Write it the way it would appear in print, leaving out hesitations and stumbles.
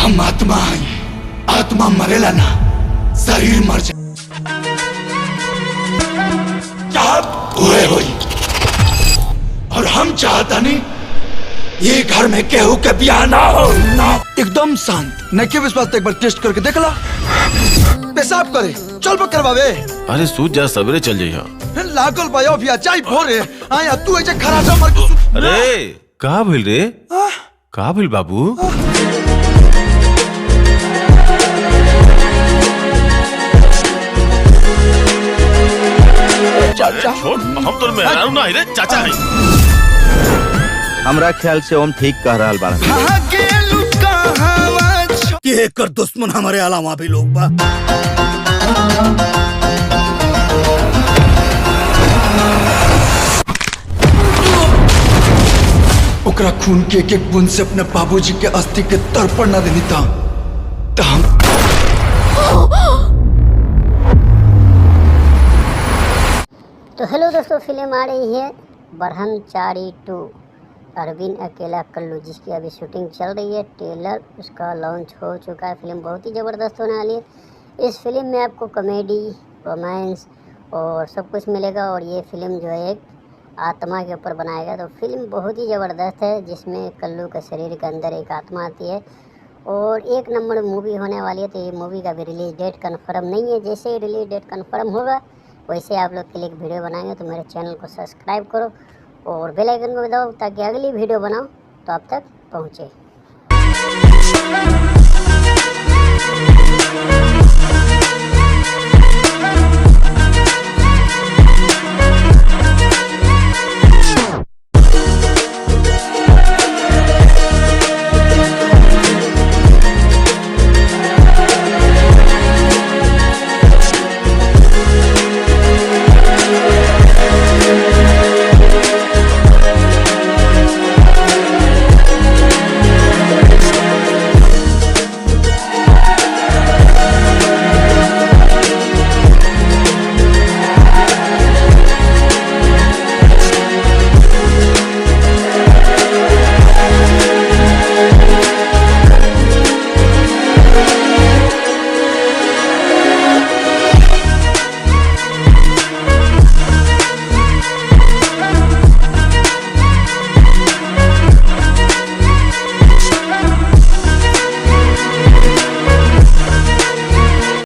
हम आत्मा हैं, आत्मा मरेला ना, शरीर मर जाए। हुए हुई और हम चाहता नहीं ये घर में केहू के ब्याह ना हो ना। एकदम शांत नहीं के विश्वास एक बार टेस्ट करके देख ला। पेशाब करे चल बक करवावे। अरे सूझ जा सवेरे चल जाइए। लागल बायो भी चाय भोरे आया तू ऐसे खराटा मार के अरे का भइल रे? का भइल बाबू? चाचा हम तो मेहरारू ना रे चाचा है। हमरा ख्याल से ओम ठीक कह रहा बाड़ा। ये कर दुश्मन हमारे अलावा भी लोग बा। ओकरा खून के एक एक बूंद से अपने बाबूजी के अस्थि के तर्पण न देनी था हम तो हेलो दोस्तों, फिल्म आ रही है ब्रह्मचारी 2, अरविंद अकेला कल्लू, जिसकी अभी शूटिंग चल रही है। ट्रेलर उसका लॉन्च हो चुका है। फिल्म बहुत ही ज़बरदस्त होने वाली है। इस फिल्म में आपको कॉमेडी, रोमांस और सब कुछ मिलेगा। और ये फिल्म जो है एक आत्मा के ऊपर बनाएगा। तो फिल्म बहुत ही ज़बरदस्त है, जिसमें कल्लू के शरीर के अंदर एक आत्मा आती है और एक नंबर मूवी होने वाली है। तो ये मूवी का भी रिलीज़ डेट कन्फर्म नहीं है। जैसे ही रिलीज़ डेट कन्फर्म होगा वैसे आप लोग के लिए एक वीडियो बनाएंगे। तो मेरे चैनल को सब्सक्राइब करो और बेल आइकन को दबाओ ताकि अगली वीडियो बनाओ तो आप तक पहुँचे।